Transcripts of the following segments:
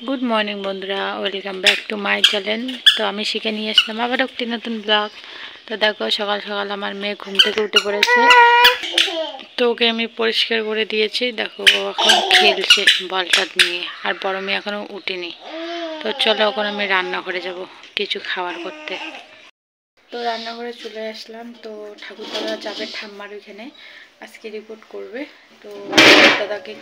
Good morning বন্ধুরা, welcome back to my channel. তো আমি শিখে নিয়ে আসলাম আবার একটি নতুন ব্লগ। তো দেখো সকাল সকাল আমার মেয়ে ঘুম থেকে উঠে পড়েছে। তো ওকে আমি পরিষ্কার করে দিয়েছি। দেখো এখন খেলছে বলটা নিয়ে, আর বড় মেয়ে এখনও উঠেনি। তো চলো এখন আমি রান্নাঘরে যাব কিছু খাবার করতে। তো রান্নাঘরে চলে আসলাম। তো ঠাকুরদাদা যাবে ঠাম্মার ওইখানে, আজকে রিপোর্ট করবে। তো দাদাকে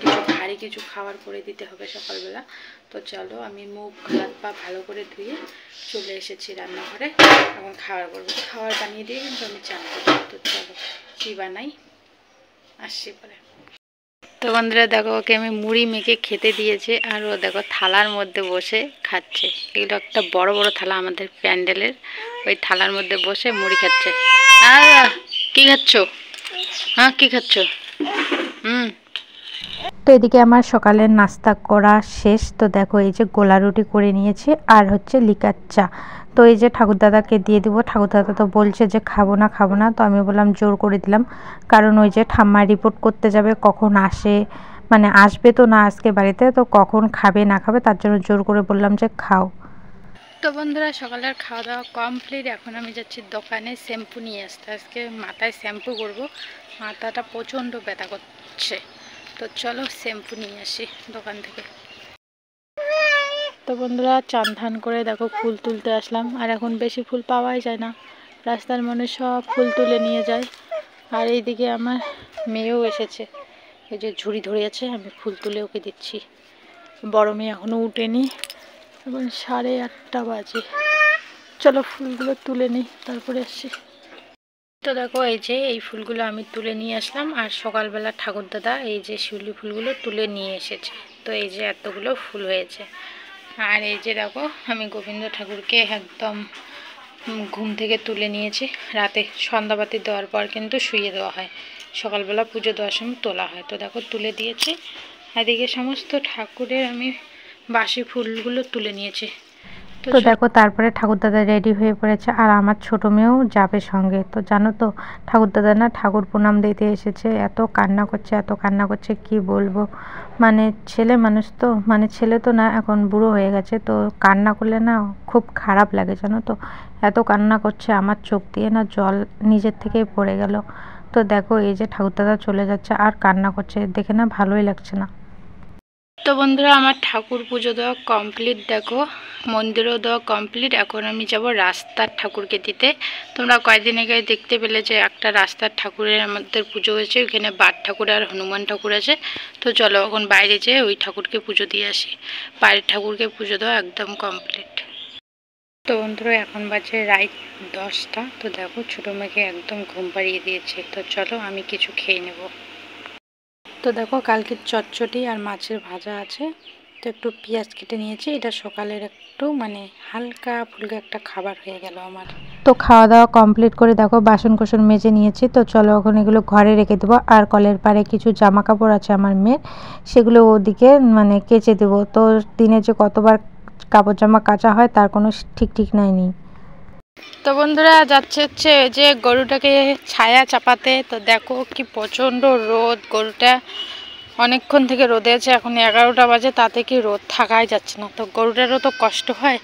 কিছু খাবার করে দিতে হবে সকালবেলা। তো চলো আমি মুখ হাত পা ভালো করে ধুয়ে চলে এসেছি রান্নাঘরে। এখন খাবার করবো, খাবার বানিয়ে দিয়ে কিন্তু আমি চান করবো। তো চলো কী বানাই আসছি পরে। তো বন্ধুরা দেখো, ওকে আমি মুড়ি মেখে খেতে দিয়েছি, আর ও দেখো থালার মধ্যে বসে খাচ্ছে। এগুলো একটা বড় বড় থালা আমাদের প্যান্ডেলের, ওই থালার মধ্যে বসে মুড়ি খাচ্ছে। কি খাচ্ছ? হ্যাঁ কি খাচ্ছ? তো এদিকে আমার সকালের নাস্তা করা শেষ। তো দেখো এই যে গোলা রুটি করে নিয়েছি, আর হচ্ছে লিকার চা। তো এই যে ঠাকুরদাদাকে দিয়ে দিব। ঠাকুরদাদা তো বলছে যে খাবো না। তো আমি বললাম জোর করে দিলাম, কারণ ওই যে ঠাম্মা রিপোর্ট করতে যাবে, কখন আসে, মানে আসবে তো না আজকে বাড়িতে, তো কখন খাবে না খাবে তার জন্য জোর করে বললাম যে খাও। তো বন্ধুরা সকালের খাওয়া দাওয়া কমপ্লিট। এখন আমি যাচ্ছি দোকানে শ্যাম্পু নিয়ে আসতে। আজকে মাথায় শ্যাম্পু করবো, মাথাটা প্রচণ্ড ব্যথা করছে। তো চলো শ্যাম্পু নিয়ে আসি দোকান থেকে। তো বন্ধুরা চান ধান করে দেখো ফুল তুলতে আসলাম। আর এখন বেশি ফুল পাওয়াই যায় না, রাস্তার মনে সব ফুল তুলে নিয়ে যায়। আর এইদিকে আমার মেয়েও এসেছে, এই যে ঝুড়ি ধরিয়েছে, আমি ফুল তুলে ওকে দিচ্ছি। বড় মেয়ে এখনও উঠেনি, এখন 8:30 বাজে। চলো ফুলগুলো তুলে নিই, তারপরে আসছি। তো দেখো এই যে এই ফুলগুলো আমি তুলে নিয়ে আসলাম, আর সকালবেলা ঠাকুরদাদা এই যে শিউলি ফুলগুলো তুলে নিয়ে এসেছে। তো এই যে এতগুলো ফুল হয়েছে। আর এই যে দেখো আমি গোবিন্দ ঠাকুরকে একদম ঘুম থেকে তুলে নিয়েছি। রাতে সন্ধ্যাবাতি দেওয়ার পর কিন্তু শুইয়ে দেওয়া হয়, সকালবেলা পুজো দেওয়ার সময় তোলা হয়। তো দেখো তুলে দিয়েছি। এদিকে সমস্ত ঠাকুরের আমি বাসি ফুলগুলো তুলে নিয়েছি। তো দেখো তারপরে ঠাকুরদাদা রেডি হয়ে পড়েছে, আর আমার ছোটো মেয়েও যাবে সঙ্গে। তো জানো তো ঠাকুরদাদা না ঠাকুর প্রণাম দিতে এসেছে, এত কান্না করছে কি বলবো। মানে ছেলে মানুষ তো, মানে ছেলে তো না, এখন বুড়ো হয়ে গেছে, তো কান্না করলে না খুব খারাপ লাগে জানো তো। এত কান্না করছে, আমার চোখ দিয়ে না জল নিজের থেকেই পড়ে গেল। তো দেখো এই যে ঠাকুরদাদা চলে যাচ্ছে আর কান্না করছে, দেখে না ভালোই লাগছে না। তো বন্ধুরা আমার ঠাকুর পুজো দেওয়া কমপ্লিট, দেখো মন্দিরও দেওয়া কমপ্লিট। এখন আমি যাব রাস্তার ঠাকুরকে দিতে। তোমরা কয়েকদিন আগে দেখতে পেলে যে একটা রাস্তার ঠাকুরের আমাদের পুজো হয়েছে, ওইখানে বাট ঠাকুর আর হনুমান ঠাকুর আছে। তো চলো এখন বাইরে যেয়ে ওই ঠাকুরকে পুজো দিয়ে আসি। বাড়ির ঠাকুরকে পুজো দেওয়া একদম কমপ্লিট। তো বন্ধুরা এখন বাজে রাত 10টা। তো দেখো ছোটো মেয়েকে একদম ঘুম পাড়িয়ে দিয়েছে। তো চলো আমি কিছু খেয়ে নেব। তো দেখো কালকের চচ্চড়ি আর মাছের ভাজা আছে, তো একটু পেঁয়াজ কেটে নিয়েছি। এটা সকালের একটু মানে হালকা ফুলকা একটা খাবার হয়ে গেল আমার। তো খাওয়া দাওয়া কমপ্লিট করে দেখো বাসন কোসন মেজে নিয়েছি। তো চলো এখন এগুলো ঘরে রেখে দেবো, আর কলের পাড়ে কিছু জামা কাপড় আছে আমার মেয়ের, সেগুলো ওদিকে মানে কেচে দেবো। তো দিনে যে কতবার কাপড় জামা কাচা হয় তার কোনো ঠিক নাই নেই। তো বন্ধুরা যাচ্ছে হচ্ছে যে গরুটাকে ছায়া চাপাতে। তো দেখো কি প্রচণ্ড রোদ, গরুটা অনেকক্ষণ থেকে রোদে আছে। এখন 11টা বাজে, তাতে কি রোদ থাকাই যাচ্ছে না। তো গরুটারও তো কষ্ট হয়,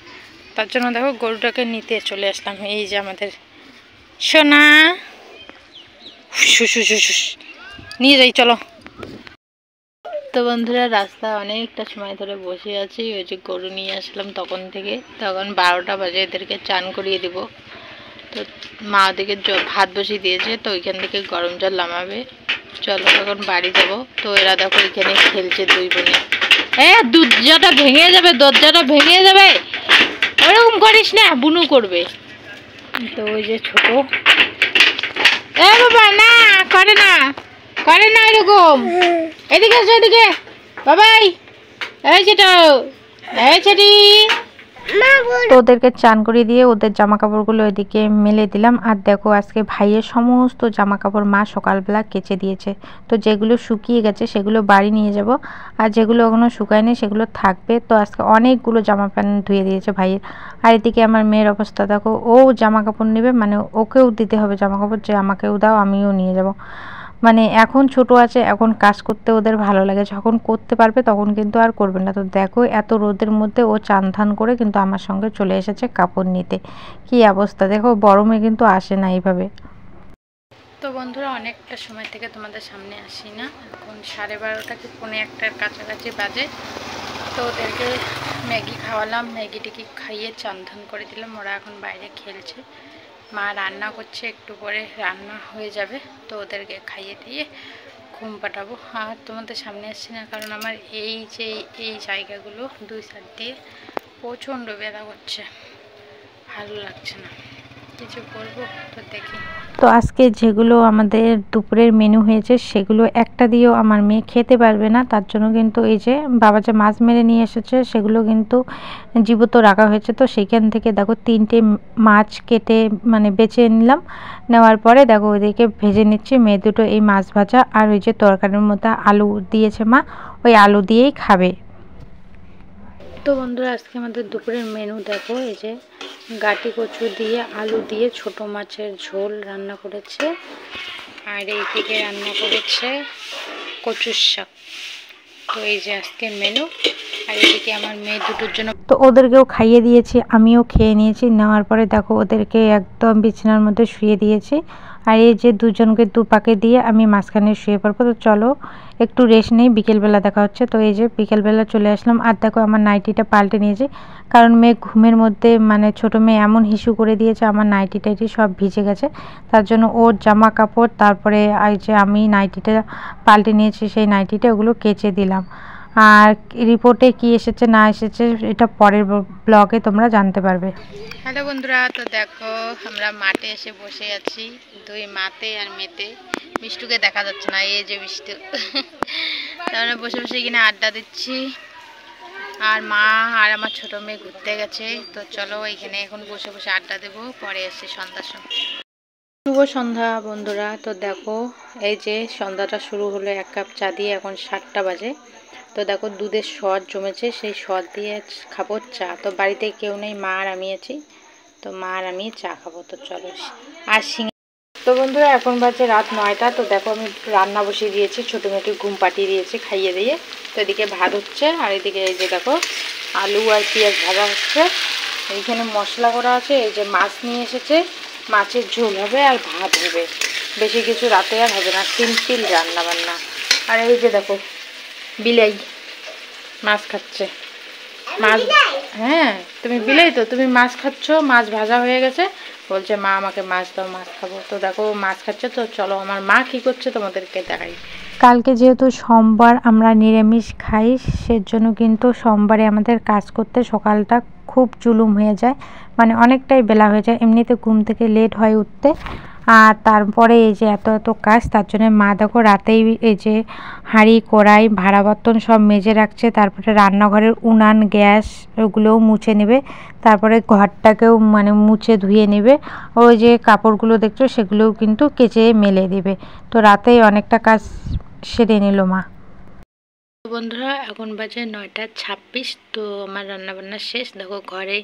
তার জন্য দেখো গরুটাকে নিতে চলে আসলাম। এই যে আমাদের সোনা, নিয়ে যাই চলো। তো বন্ধুরা রাস্তা অনেকটা সময় ধরে বসে আছি, ওই যে গরু নিয়ে আসলাম তখন থেকে। তখন 12টা বাজে, এদেরকে চান করিয়ে দিব। তো মা ওদিকে ভাত বসিয়ে দিয়েছে, তো ওইখান থেকে গরম জল নামাবে। চলো এখন বাড়ি যাব। তো এরা দেখো এখানে খেলছে দুই বোনে। দরজাটা ভেঙে যাবে, দরজাটা ভেঙে যাবে, ওরকম করিস না, বুনু করবে। তো ওই যে ছোট, বাবা না করে না এরকম। এদিকে এসো, এদিকে বাবাই, এই যেটা এই ছেড়ি। তো ওদেরকে চান করিয়ে দিয়ে ওদের জামা কাপড়গুলো এদিকে মেলে দিলাম। আর দেখো আজকে ভাইয়ের সমস্ত জামা কাপড় মা সকালবেলা কেচে দিয়েছে। তো যেগুলো শুকিয়ে গেছে সেগুলো বাড়ি নিয়ে যাব, আর যেগুলো এখনো শুকায়নি সেগুলো থাকবে। তো আজকে অনেকগুলো জামা প্যান্ট ধুয়ে দিয়েছে ভাইয়ের। আর এদিকে আমার মেয়ের অবস্থা দেখো, ও জামা কাপড় নেবে, মানে ওকেও দিতে হবে জামা কাপড়, যে আমাকেও দাও আমিও নিয়ে যাব। মানে এখন ছোট আছে, এখন কাজ করতে ওদের ভালো লাগে, যখন করতে পারবে তখন কিন্তু আর করবে না। তো দেখো এত রোদের মধ্যে ও চান ধান করে কিন্তু আমার সঙ্গে চলে এসেছে কাপড় নিতে। কি অবস্থা দেখো, গরমে কিন্তু আসে না এইভাবে। তো বন্ধুরা, অনেকটা সময় থেকে তোমাদের সামনে আসি না, এখন 12:30 কি 1:45-র কাছাকাছি বাজে। তো ওদেরকে ম্যাগি খাওয়ালাম, ম্যাগি টিকি খাইয়ে চান ধান করে দিলাম, ওরা এখন বাইরে খেলছে। মা রান্না করছে, একটু পরে রান্না হয়ে যাবে, তো ওদেরকে খাইয়ে দিয়ে ঘুম পাঠাবো। আর তোমাদের সামনে আসছি না কারণ আমার এই জায়গাগুলো 2 সাইড দিয়ে প্রচণ্ড ব্যথা করছে, ভালো লাগছে না, কিছু করবো তো দেখি। তো আজকে যেগুলো আমাদের দুপুরের মেনু হয়েছে সেগুলো একটা দিয়েও আমার মেয়ে খেতে পারবে না, তার জন্য কিন্তু এই যে বাবা যে মাছ মেরে নিয়ে এসেছে সেগুলো কিন্তু জীবিত রাখা হয়েছে। তো সেইখান থেকে দেখো 3টে মাছ কেটে মানে বেছে নিলাম, নেওয়ার পরে দেখো ওইদিকে ভেজে নিচ্ছি। মেয়ে দুটো এই মাছ ভাজা আর ওই যে তরকারির মধ্যে আলু দিয়েছে মা, ওই আলু দিয়েই খাবে। তো বন্ধুরা, আজকে আমাদের দুপুরের মেনু দেখো, এই যে গাটি কচু দিয়ে আলু দিয়ে ছোট মাছের ঝোল রান্না করেছে, আর এইদিকে রান্না করেছে কচুর শাক। তো এই যে আজকে মেনু। আর এদিকে আমার মেয়ে দুটোর জন্য তো ওদেরকেও খাইয়ে দিয়েছি, আমিও খেয়ে নিয়েছি। নেওয়ার পরে দেখো ওদেরকে একদম বিছানার মধ্যে শুয়ে দিয়েছি। আর এই যে দুজনকে দুপাকে দিয়ে আমি মাঝখানে শুয়ে পড়বো। তো চলো একটু রেস্ট নেই, বিকেলবেলা দেখা হচ্ছে। তো এই যে বিকেলবেলা চলে আসলাম, আর দেখো আমার নাইটিটা পাল্টে নিয়েছি, কারণ মেয়ে ঘুমের মধ্যে মানে ছোটো মেয়ে এমন হিসু করে দিয়েছে, আমার নাইটি টাইটি সব ভিজে গেছে। তার জন্য ওর জামা কাপড়, তারপরে এই যে আমি নাইটিটা পাল্টে নিয়েছি, সেই নাইটিটা ওগুলো কেচে দিলাম। আর রিপোর্টে কি এসেছে না এসেছে এটা পরের ব্লগে তোমরা জানতে পারবে। হ্যালো বন্ধুরা, তো দেখো আমরা মাঠে এসে বসে আছি, দুই মাতে আর মেতে। মিষ্টুকে দেখা যাচ্ছে না, এই যে মিষ্টু। তারপরে বসে বসে কিনা আড্ডা দিচ্ছি। আর মা আর আমার ছোট মেয়ে ঘুরতে গেছে। তো চলো এখানে এখন বসে বসে আড্ডা দেবো, পরে এসে সন্ধ্যার সময়। শুভ সন্ধ্যা বন্ধুরা। তো দেখো এই যে সন্ধ্যাটা শুরু হলো 1 কাপ চা দিয়ে, এখন 7টা বাজে। তো দেখো দুধের সর জমেছে, সেই সর দিয়ে খাবো চা। তো বাড়িতে কেউ নেই, মা আর আমি আছি, তো মা আর আমি চা খাবো। তো চলো। আর তো বন্ধুরা, এখন বাজে রাত 9টা। তো দেখো আমি রান্না বসিয়ে দিয়েছি, ছোটো মেয়েকে ঘুম পাঠিয়ে দিয়েছি খাইয়ে দিয়ে। তো এদিকে ভাত হচ্ছে, আর এদিকে এই যে দেখো আলু আর পেঁয়াজ ভাজা হচ্ছে। এইখানে মশলা করা আছে, এই যে মাছ নিয়ে এসেছে, মাছের ঝোল হবে আর ভাত হবে, বেশি কিছু রাতে আর হবে না, সিম্পল রান্না বান্না। আর এই যে দেখো বিলাই মাছ খাচ্ছে। মাছ, হ্যাঁ তুমি বিলাই, তো তুমি মাছ খাচ্ছ, মাছ ভাজা হয়ে গেছে, বলছে মা আমাকে মাছ দাও, মাছ খাবো। তো দেখো মাছ খাচ্ছে। তো চলো আমার মা কি করছে তোমাদেরকে দেখাই। কালকে যেহেতু সোমবার আমরা নিরামিষ খাই, সেজন্য কিন্তু সোমবারে আমাদের কাজ করতে সকালটা খুব জুলুম হয়ে যায়, মানে অনেকটাই বেলা হয়ে যায়, এমনিতে ঘুম থেকে লেট হয় উঠতে। আর তারপরে এই যে এত এত কাজ, তার জন্য মা দেখো রাতেই এই যে হাঁড়ি কড়াই ভাড়া বর্তন সব মেজে রাখছে, তারপরে রান্নাঘরের উনান গ্যাস ওগুলোও মুছে নেবে, তারপরে ঘরটাকেও মানে মুছে ধুয়ে নেবে। ওই যে কাপড়গুলো দেখছো সেগুলোও কিন্তু কেচে মেলে দেবে। তো রাতেই অনেকটা কাজ সেরে নিল মা। বন্ধুরা, এখন বাজে 9টা 26। তো আমার রান্নাবান্না শেষ। দেখো ঘরে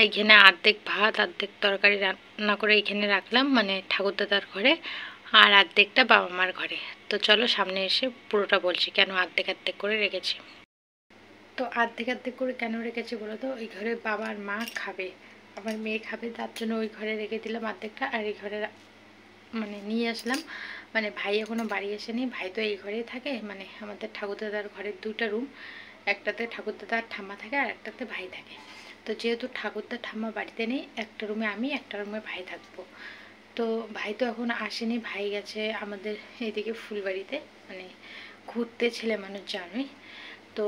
এইখানে অর্ধেক ভাত অর্ধেক তরকারি রান্না করে এইখানে রাখলাম, মানে ঠাকুরদাদার ঘরে, আর অর্ধেকটা বাবা মার ঘরে। তো চলো সামনে এসে পুরোটা বলছি কেন অর্ধেক অর্ধেক করে রেখেছি। তো অর্ধেক অর্ধেক করে কেন রেখেছি বলো তো, ওই ঘরে বাবা আর মা খাবে, আমার মেয়ে খাবে, তার জন্য ওই ঘরে রেখে দিলাম অর্ধেকটা, আর এই ঘরে মানে নিয়ে আসলাম। মানে ভাই এখনও বাড়ি আসেনি, ভাই তো এই ঘরেই থাকে, মানে আমাদের ঠাকুরদাদার ঘরের 2টা রুম, একটাতে ঠাকুরদাদা আর ঠাম্মা থাকে আর একটাতে ভাই থাকে। তো যেহেতু ঠাকুরদা ঠাম্মা বাড়িতে নেই, একটা রুমে আমি একটা রুমে ভাই থাকবো। তো ভাই তো এখন আসেনি, ভাই গেছে আমাদের এদিকে ফুলবাড়িতে, মানে ঘুরতে, ছেলে মানুষ জানোই। তো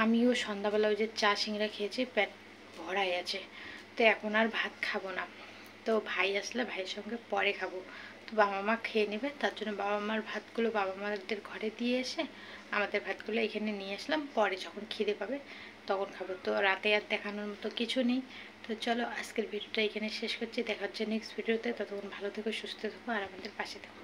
আমিও সন্ধ্যাবেলা ওই যে চা সিংড়া খেয়েছি, পেট ভরাই আছে, তো এখন আর ভাত খাবো না। তো ভাই আসলে ভাইয়ের সঙ্গে পরে খাবো। তো বাবা মা খেয়ে নেবে, তার জন্য বাবা মার ভাতগুলো বাবা মাদের ঘরে দিয়ে এসে আমাদের ভাতগুলো এখানে নিয়ে আসলাম, পরে যখন খিদে পাবে তখন খাবো। তো রাতে আর দেখানোর মতো কিছু নেই। তো চলো আজকের ভিডিওটা এখানে শেষ করছি, দেখা হচ্ছে নেক্সট ভিডিওতে। ততক্ষণ ভালো থেকো, সুস্থ থেকো আর আমাদের পাশে থেকো।